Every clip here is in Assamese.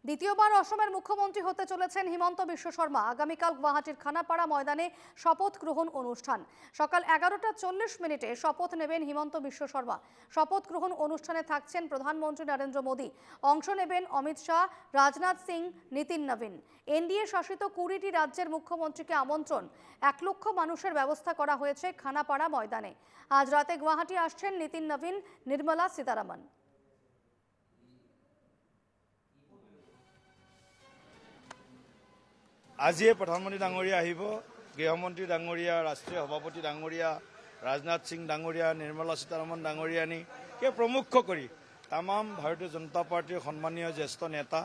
দ্বিতীয়বার অসমের মুখ্যমন্ত্রী হতে চলেছেন হিমন্ত বিশ্ব শর্মা। আগামীকাল গুয়াহাটির খানাপাড়া ময়দানে শপথ গ্রহণ অনুষ্ঠান। সকাল 11:40 শপথ নেবেন হিমন্ত বিশ্ব শর্মা। শপথ গ্রহণ অনুষ্ঠানে থাকছেন প্রধানমন্ত্রী নরেন্দ্র মোদী। অংশ নেবেন অমিত শাহ, রাজনাথ সিং, নীতিন নবীন। এনডিএ শাসিত 20টি রাজ্যের মুখ্যমন্ত্রীকে আমন্ত্রণ। 1 লক্ষ মানুষের ব্যবস্থা করা হয়েছে খানাপাড়া ময়দানে। আজ রাতে গুয়াহাটি আসছেন নীতিন নবীন, নির্মলা সীতারামন। আজিয়ে প্ৰধানমন্ত্ৰী ডাঙৰীয়া আহিব, গৃহমন্ত্ৰী ডাঙৰীয়া, ৰাষ্ট্ৰীয় সভাপতি ডাঙৰীয়া, ৰাজনাথ সিং ডাঙৰীয়া, নিৰ্মলা সীতাৰমণ ডাঙৰীয়ানীকে প্ৰমুখ কৰি তামাম ভাৰতীয় জনতা পাৰ্টীৰ সন্মানীয় জ্যেষ্ঠ নেতা,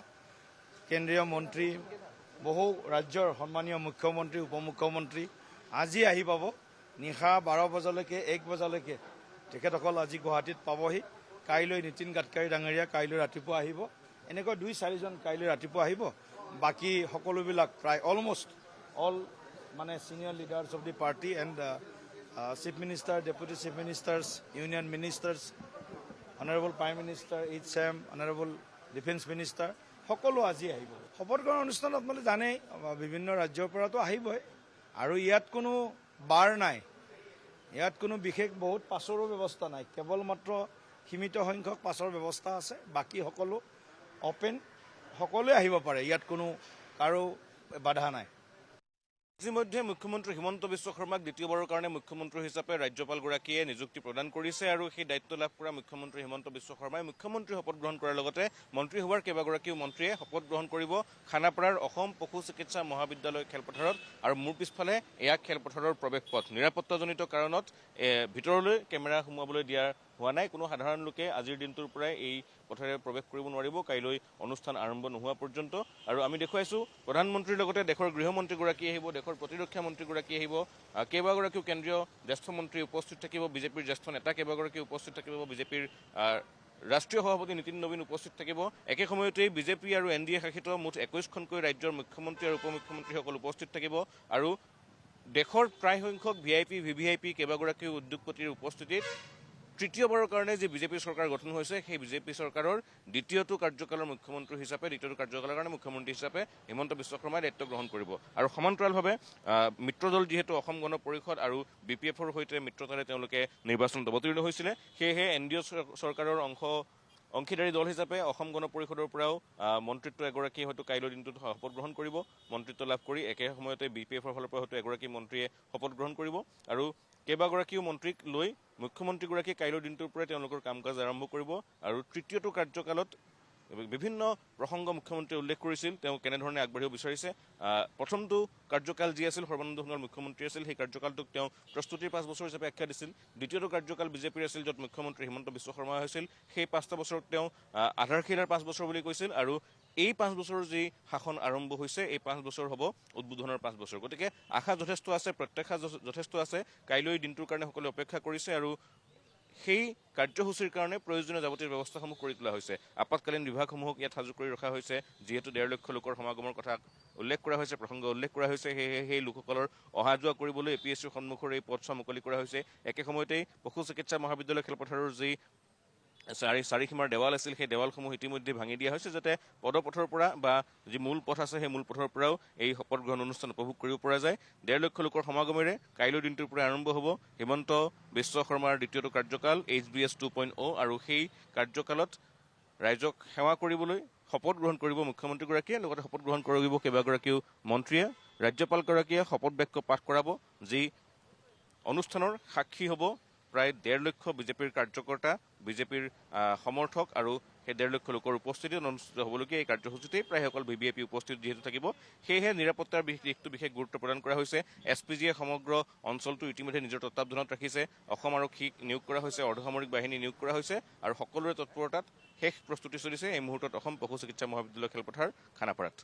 কেন্দ্ৰীয় মন্ত্ৰী, বহু ৰাজ্যৰ সন্মানীয় মুখ্যমন্ত্ৰী, উপমুখ্যমন্ত্ৰী আজি আহি পাব। নিশা 12 বজালৈকে 1 বজালৈকে তেখেতসকল আজি গুৱাহাটীত পাবহি। কাইলৈ নীতিন গাডকাৰী ডাঙৰীয়া কাইলৈ ৰাতিপুৱা আহিব। এনেকৈ 2-4জন কাইলৈ ৰাতিপুৱা আহিব। বাকি সকলোবিলাক প্ৰায় অলমোষ্ট অল মানে senior leaders of the party and chief minister, deputy chief ministers, union ministers, honourable prime minister, HM, honourable defence minister সকলো আজি আহিব। শপত গ্ৰহণ অনুষ্ঠানত আপোনালোকে জানেই বিভিন্ন ৰাজ্যৰ পৰাতো আহিবই। আৰু ইয়াত কোনো বাৰ নাই, ইয়াত কোনো বিশেষ বহুত পাছৰো ব্যৱস্থা নাই, কেৱল মাত্ৰ সীমিত সংখ্যক পাছৰ ব্যৱস্থা আছে। বাকী সকলো অপেন, সকলোৱে আহিব পাৰে, ইয়াত কোনো কাৰো বাধা নাই। ইতিমধ্যে মুখ্যমন্ত্ৰী হিমন্ত বিশ্ব শৰ্মাক দ্বিতীয়বাৰৰ কাৰণে মুখ্যমন্ত্ৰী হিচাপে ৰাজ্যপালগৰাকীয়ে নিযুক্তি প্ৰদান কৰিছে আৰু সেই দায়িত্ব লাভ কৰা মুখ্যমন্ত্ৰী হিমন্ত বিশ্ব শৰ্মাই মুখ্যমন্ত্ৰী শপত গ্ৰহণ কৰাৰ লগতে মন্ত্ৰীসভাৰ কেইবাগৰাকীও মন্ত্ৰীয়ে শপত গ্ৰহণ কৰিব খানাপাৰাৰ অসম পশু চিকিৎসা মহাবিদ্যালয় খেলপথাৰত। আৰু মোৰ পিছফালে এয়া খেলপথাৰৰ প্ৰৱেশ পথ। নিৰাপত্তাজনিত কাৰণত ভিতৰলৈ কেমেৰা সোমোৱাবলৈ দিয়া হোৱা নাই। কোনো সাধাৰণ লোকে আজিৰ দিনটোৰ পৰাই এই পথেৰে প্ৰৱেশ কৰিব নোৱাৰিব কাইলৈ অনুষ্ঠান আৰম্ভ নোহোৱা পৰ্যন্ত। আৰু আমি দেখুৱাইছোঁ প্ৰধানমন্ত্ৰীৰ লগতে দেশৰ গৃহমন্ত্ৰীগৰাকী আহিব, দেশৰ প্ৰতিৰক্ষা মন্ত্ৰীগৰাকী আহিব, কেইবাগৰাকীও কেন্দ্ৰীয় জ্যেষ্ঠ মন্ত্ৰী উপস্থিত থাকিব, বিজেপিৰ জ্যেষ্ঠ নেতা কেইবাগৰাকী উপস্থিত থাকিব, বিজেপিৰ ৰাষ্ট্ৰীয় সভাপতি নীতিন নবীন উপস্থিত থাকিব। একে সময়তেই বিজেপি আৰু NDA শাসিত মুঠ 21খনকৈ ৰাজ্যৰ মুখ্যমন্ত্ৰী আৰু উপমুখ্যমন্ত্ৰীসকল উপস্থিত থাকিব। আৰু দেশৰ প্ৰায় সংখ্যক VIP, VVIP কেইবাগৰাকীও উদ্যোগপতিৰ উপস্থিতিত তৃতীয়বাৰৰ কাৰণে যি বিজেপি চৰকাৰ গঠন হৈছে সেই বিজেপি চৰকাৰৰ দ্বিতীয়টো কাৰ্যকালৰ মুখ্যমন্ত্ৰী হিচাপে, দ্বিতীয়টো কাৰ্যকালৰ কাৰণে মুখ্যমন্ত্ৰী হিচাপে হিমন্ত বিশ্ব শৰ্মাই দায়িত্ব গ্ৰহণ কৰিব। আৰু সমান্তৰালভাৱে মিত্ৰদল যিহেতু অসম গণ পৰিষদ আৰু BPFৰ সৈতে মিত্ৰতাৰে তেওঁলোকে নিৰ্বাচনত অৱতীৰ্ণ হৈছিলে, সেয়েহে NDA চৰকাৰৰ অংশীদাৰী দল হিচাপে অসম গণ পৰিষদৰ পৰাও মন্ত্ৰিত্ব এগৰাকী হয়তো কাইলৈৰ দিনটোত শপত গ্ৰহণ কৰিব, মন্ত্ৰিত্ব লাভ কৰি। একে সময়তে BPFৰ ফালৰ পৰা হয়তো এগৰাকী মন্ত্ৰীয়ে শপত গ্ৰহণ কৰিব। আৰু কেইবাগৰাকীও মন্ত্ৰীক লৈ মুখ্যমন্ত্ৰীগৰাকীয়ে কাইলৈৰ দিনটোৰ পৰাই তেওঁলোকৰ কাম কাজ আৰম্ভ কৰিব। আৰু তৃতীয়টো কাৰ্যকালত বিভিন্ন প্ৰসংগ মুখ্যমন্ত্ৰীয়ে উল্লেখ কৰিছিল, তেওঁ কেনেধৰণে আগবাঢ়িব বিচাৰিছে। প্ৰথমটো কাৰ্যকাল যি আছিল, সৰ্বানন্দ সোণোৱাল মুখ্যমন্ত্ৰী আছিল, সেই কাৰ্যকালটোক তেওঁ প্ৰস্তুতিৰ 5 বছৰ হিচাপে আখ্যা দিছিল। দ্বিতীয়টো কাৰ্যকাল বিজেপিৰ আছিল, য'ত মুখ্যমন্ত্ৰী হিমন্ত বিশ্ব শৰ্মা হৈছিল, সেই 5টা বছৰক তেওঁ আধাৰশিলাৰ 5 বছৰ বুলি কৈছিল। আৰু এই 5 বছৰৰ যি শাসন আৰম্ভ হৈছে, এই 5 বছৰ হ'ব উদ্বোধনৰ 5 বছৰ। গতিকে আশা যথেষ্ট আছে, প্ৰত্যাশা যথেষ্ট আছে। কাইলৈ দিনটোৰ কাৰণে সকলোৱে অপেক্ষা কৰিছে আৰু সেই কাৰ্যসূচীৰ কাৰণে প্ৰয়োজনীয় যাৱতীয় ব্যৱস্থাসমূহ কৰি তোলা হৈছে। আপতকালীন বিভাগসমূহক ইয়াত সাজু কৰি ৰখা হৈছে, যিহেতু 1.5 লক্ষ লোকৰ সমাগমৰ কথা উল্লেখ কৰা হৈছে, প্ৰসংগ উল্লেখ কৰা হৈছে। সেয়েহে সেই লোকসকলৰ অহা যোৱা কৰিবলৈ APSCৰ সন্মুখৰ এই পথছোৱা মুকলি কৰা হৈছে। একে সময়তেই পশু চিকিৎসা মহাবিদ্যালয় খেলপথাৰৰ যি চাৰিসীমাৰ দেৱাল আছিল, সেই দেৱালসমূহ ইতিমধ্যে ভাঙি দিয়া হৈছে, যাতে পদপথৰ পৰা বা যি মূল পথ আছে সেই মূল পথৰ পৰাও এই শপত গ্ৰহণ অনুষ্ঠান উপভোগ কৰিব পৰা যায়। 1.5 লক্ষ লোকৰ সমাগমেৰে কাইলৈৰ দিনটোৰ পৰা আৰম্ভ হ'ব হিমন্ত বিশ্ব শৰ্মাৰ দ্বিতীয়টো কাৰ্যকাল HBS 2.0। আৰু সেই কাৰ্যকালত ৰাইজক সেৱা কৰিবলৈ শপত গ্ৰহণ কৰিব মুখ্যমন্ত্ৰীগৰাকীয়ে, লগতে শপত গ্ৰহণ কৰিব কেইবাগৰাকীও মন্ত্ৰীয়ে। ৰাজ্যপালগৰাকীয়ে শপত বাক্য পাঠ কৰাব, যি অনুষ্ঠানৰ সাক্ষী হ'ব প্ৰায় 1.5 লক্ষ বিজেপিৰ কাৰ্যকৰ্তা, বিজেপিৰ সমৰ্থক আৰু সেই 1.5 লক্ষ লোকৰ উপস্থিতিত অনুষ্ঠিত হ'বলগীয়া এই কাৰ্যসূচীতেই প্ৰায়সকল VVIP উপস্থিত যিহেতু থাকিব, সেয়েহে নিৰাপত্তাৰ দিশটো বিশেষ গুৰুত্ব প্ৰদান কৰা হৈছে। SPGয়ে সমগ্ৰ অঞ্চলটো ইতিমধ্যে নিজৰ তত্বাৱধানত ৰাখিছে, অসম আৰক্ষীক নিয়োগ কৰা হৈছে, অৰ্ধসামৰিক বাহিনী নিয়োগ কৰা হৈছে আৰু সকলোৰে তৎপৰতাত শেষ প্ৰস্তুতি চলিছে এই মুহূৰ্তত অসম পশু চিকিৎসা মহাবিদ্যালয় খেলপথাৰ খানাপাৰাত।